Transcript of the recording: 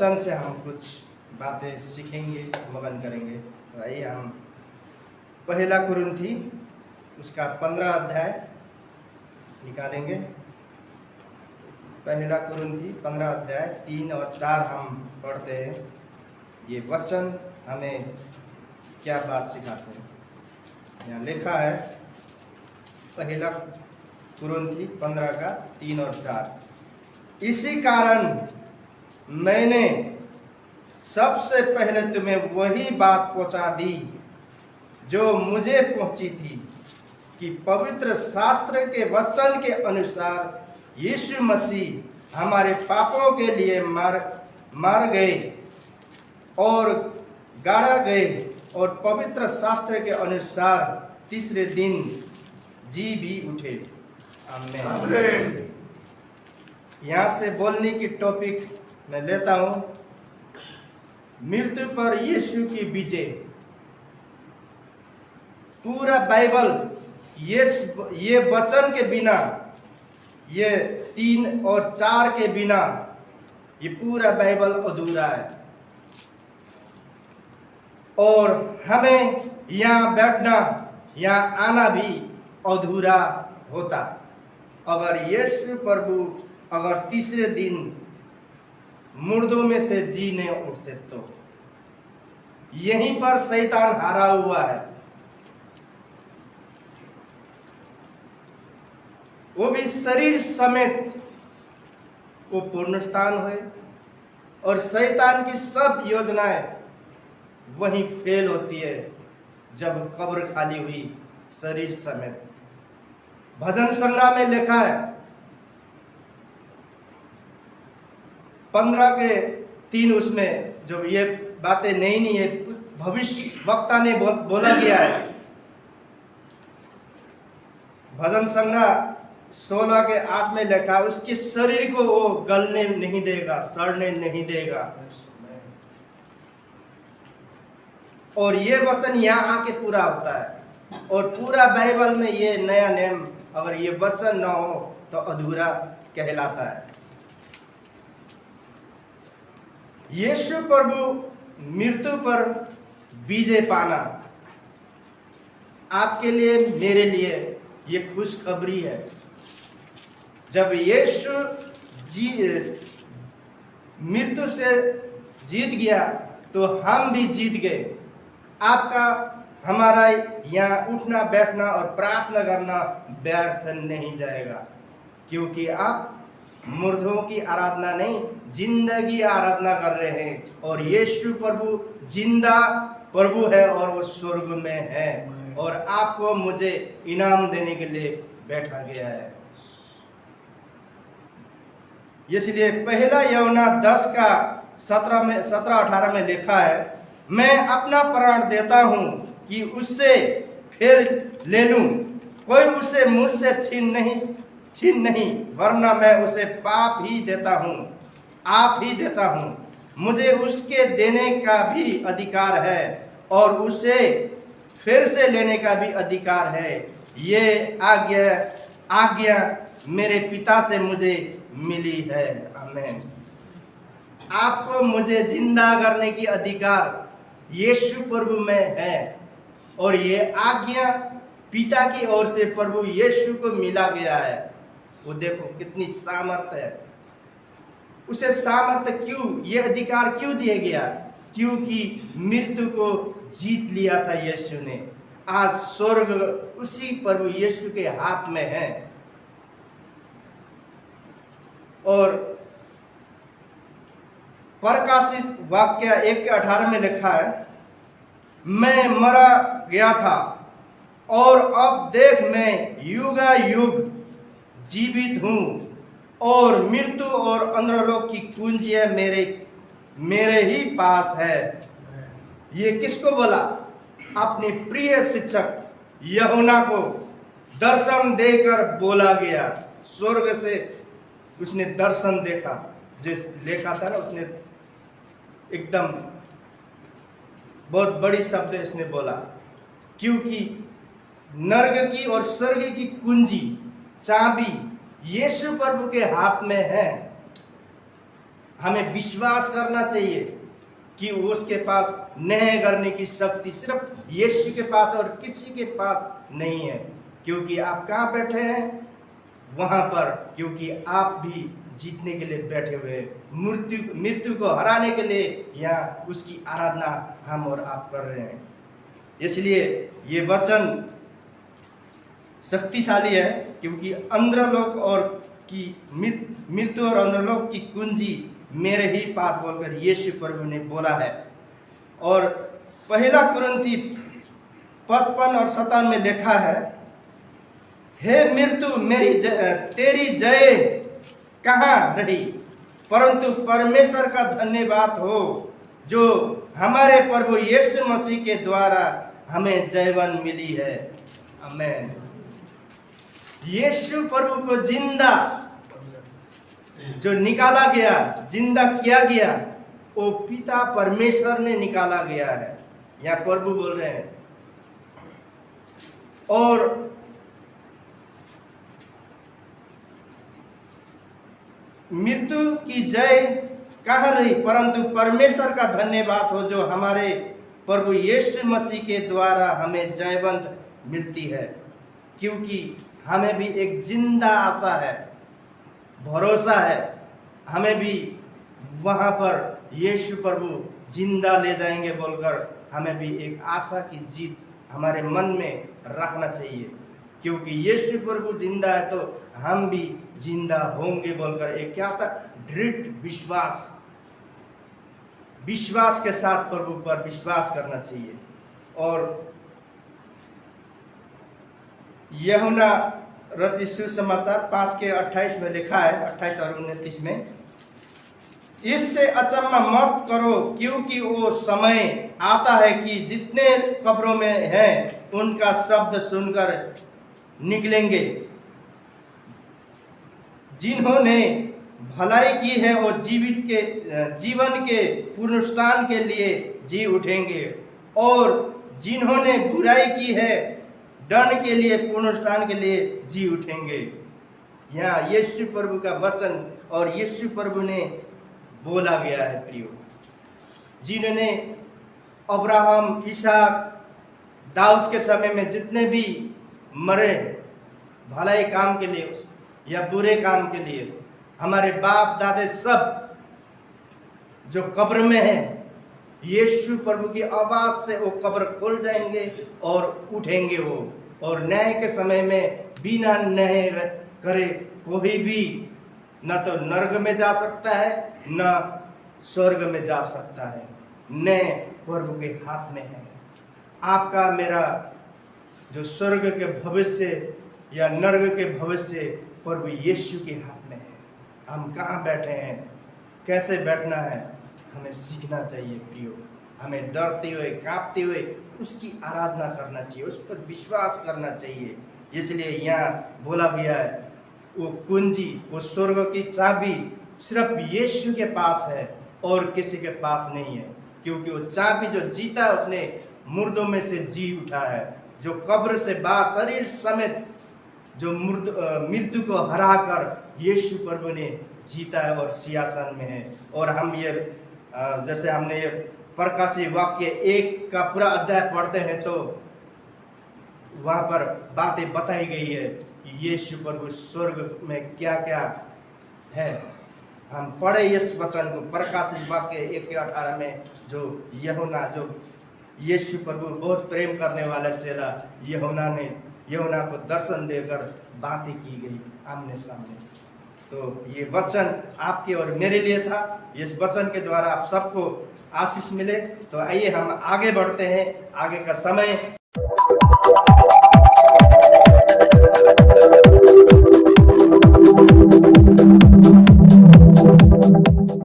वचन से हम कुछ बातें सीखेंगे, मगन करेंगे। तो आइए हम पहला कुरिन्थी उसका 15 अध्याय निकालेंगे। पहला कुरिन्थी 15 अध्याय 3 और 4 हम पढ़ते हैं। ये वचन हमें क्या बात सिखाते हैं। यहाँ लिखा है पहला कुरिन्थी 15 का 3 और 4। इसी कारण मैंने सबसे पहले तुम्हें वही बात पहुंचा दी जो मुझे पहुंची थी कि पवित्र शास्त्र के वचन के अनुसार यीशु मसीह हमारे पापों के लिए मार गए और गाड़ा गए और पवित्र शास्त्र के अनुसार तीसरे दिन जी भी उठे। आमीन। यहाँ से बोलने की टॉपिक मैं लेता हूँ, मृत्यु पर यीशु की विजय। पूरा बाइबल ये वचन के बिना, ये 3 और 4 के बिना ये पूरा बाइबल अधूरा है। और हमें यहाँ बैठना, यहाँ आना भी अधूरा होता अगर यीशु प्रभु अगर तीसरे दिन मुर्दों में से जी नहीं उठते। तो यहीं पर शैतान हारा हुआ है। वो भी शरीर समेत वो पूर्णस्थान हुए और शैतान की सब योजनाएं वहीं फेल होती है जब कब्र खाली हुई शरीर समेत। भजन संग्रह में लिखा है 15 के 3 उसमें जो ये बातें नहीं है, भविष्य वक्ता ने बोला गया है। भजन संग्रह 16 के 8 में लिखा, उसके शरीर को वो गलने नहीं देगा, सड़ने नहीं देगा। और ये वचन यहाँ आके पूरा होता है। और पूरा बाइबल में ये नया नियम, अगर ये वचन ना हो तो अधूरा कहलाता है। यीशु प्रभु मृत्यु पर विजय पाना आपके लिए, मेरे लिए ये खुशखबरी है। जब यीशु मृत्यु से जीत गया तो हम भी जीत गए। आपका हमारा यहाँ उठना बैठना और प्रार्थना करना व्यर्थ नहीं जाएगा, क्योंकि आप मुर्दों की आराधना नहीं, जिंदगी आराधना कर रहे हैं। और यीशु प्रभु जिंदा प्रभु है और वो स्वर्ग में है और आपको मुझे इनाम देने के लिए बैठा गया है। इसलिए पहला यूहन्ना 10 का 17-18 में लिखा है, मैं अपना प्राण देता हूं कि उससे फिर ले लूं। कोई उसे मुझसे छीन नहीं, वरना मैं उसे पाप ही देता हूं, आप ही देता हूं। मुझे उसके देने का भी अधिकार है और उसे फिर से लेने का भी अधिकार है। ये आज्ञा मेरे पिता से मुझे मिली है। आमीन। आपको मुझे जिंदा करने की अधिकार यीशु प्रभु में है और ये आज्ञा पिता की ओर से प्रभु यीशु को मिला गया है। वो देखो कितनी सामर्थ्य है। उसे सामर्थ्य क्यों, ये अधिकार क्यों दिया गया? क्योंकि मृत्यु को जीत लिया था यीशु ने। आज स्वर्ग उसी प्रभु यीशु के हाथ में है। और प्रकाशित वाक्य 1:18 में लिखा है, मैं मरा गया था और अब देख मैं युगायुग जीवित हूँ और मृत्यु और अंधरलोक की कुंजियां मेरे ही पास है। ये किसको बोला? अपने प्रिय शिक्षक यूहन्ना को दर्शन देकर बोला गया। स्वर्ग से उसने दर्शन देखा, जो देखा था ना, उसने एकदम बहुत बड़ी शब्द इसने बोला, क्योंकि नरक की और स्वर्ग की कुंजी चाबी यीशु प्रभु के हाथ में है। हमें विश्वास करना चाहिए कि उसके पास न्याय करने की शक्ति सिर्फ यीशु के पास और किसी के पास नहीं है। क्योंकि आप कहाँ बैठे हैं? वहाँ पर, क्योंकि आप भी जीतने के लिए बैठे हुए हैं, मृत्यु को हराने के लिए यहाँ उसकी आराधना हम और आप कर रहे हैं। इसलिए ये वचन शक्तिशाली है, क्योंकि अंधलोक और की मृत्यु और अंधलोक की कुंजी मेरे ही पास बोलकर यीशु प्रभु ने बोला है। और पहला कुरिन्थी 55 और 57 में लिखा है, हे मृत्यु तेरी जय कहाँ रही, परंतु परमेश्वर का धन्यवाद हो जो हमारे प्रभु यीशु मसीह के द्वारा हमें जयवन मिली है। आमीन। यीशु प्रभु को जिंदा जो निकाला गया, जिंदा किया गया, वो पिता परमेश्वर ने निकाला गया है। यहाँ प्रभु बोल रहे हैं। और मृत्यु की जय कहाँ रही, परंतु परमेश्वर का धन्यवाद हो जो हमारे प्रभु यीशु मसीह के द्वारा हमें जयवंत मिलती है। क्योंकि हमें भी एक जिंदा आशा है, भरोसा है, हमें भी वहाँ पर यीशु प्रभु जिंदा ले जाएंगे बोलकर हमें भी एक आशा की जीत हमारे मन में रखना चाहिए। क्योंकि यीशु प्रभु जिंदा है तो हम भी जिंदा होंगे बोलकर एक क्या था, दृढ़ विश्वास के साथ प्रभु पर विश्वास करना चाहिए। और यूहन्ना रचित सुसमाचार 5 के 28 में लिखा है, 28 और 29 में, इससे अचम्मा मत करो क्योंकि वो समय आता है कि जितने कब्रों में हैं उनका शब्द सुनकर निकलेंगे। जिन्होंने भलाई की है वो जीवन के पुनरुत्थान के लिए जी उठेंगे, और जिन्होंने बुराई की है दंड के लिए, पुनरुत्थान के लिए जी उठेंगे। यहाँ यीशु प्रभु का वचन और यीशु प्रभु ने बोला गया है। प्रियो, जिन्होंने अब्राहम, इसहाक, दाऊद के समय में जितने भी मरे भलाई काम के लिए या बुरे काम के लिए, हमारे बाप दादे सब जो कब्र में हैं, यीशु प्रभु की आवाज से वो कब्र खुल जाएंगे और उठेंगे वो। और न्याय के समय में बिना न्याय करे कोई भी न तो नरक में जा सकता है न स्वर्ग में जा सकता है। न्याय प्रभु के हाथ में है। आपका मेरा जो स्वर्ग के भविष्य या नरक के भविष्य प्रभु यीशु के हाथ में है। हम कहाँ बैठे हैं, कैसे बैठना है, हमें सीखना चाहिए। प्रियो, हमें डरते हुए कांपते हुए उसकी आराधना करना चाहिए, उस पर विश्वास करना चाहिए। इसलिए यहाँ बोला गया है, वो कुंजी, वो स्वर्ग की चाबी सिर्फ यीशु के पास है और किसी के पास नहीं है। क्योंकि वो चाबी जो जीता है उसने मुर्दों में से जी उठा है, जो कब्र से बाहर शरीर समेत जो मृत्यु को हराकर यीशु प्रभु ने जीता है और सिंहासन में है। और हम ये जैसे हमने ये प्रकाशित वाक्य 1 का पूरा अध्याय पढ़ते हैं तो वहाँ पर बातें बताई गई है कि यीशु प्रभु स्वर्ग में क्या क्या है। हम पढ़े इस वचन को, प्रकाशित वाक्य 1 के 18 में, जो यूहन्ना, जो यीशु प्रभु बहुत प्रेम करने वाला चेला यूहन्ना को दर्शन देकर बातें की गई आमने सामने। तो ये वचन आपके और मेरे लिए था। इस वचन के द्वारा आप सबको आशीष मिले। तो आइए हम आगे बढ़ते हैं। आगे का समय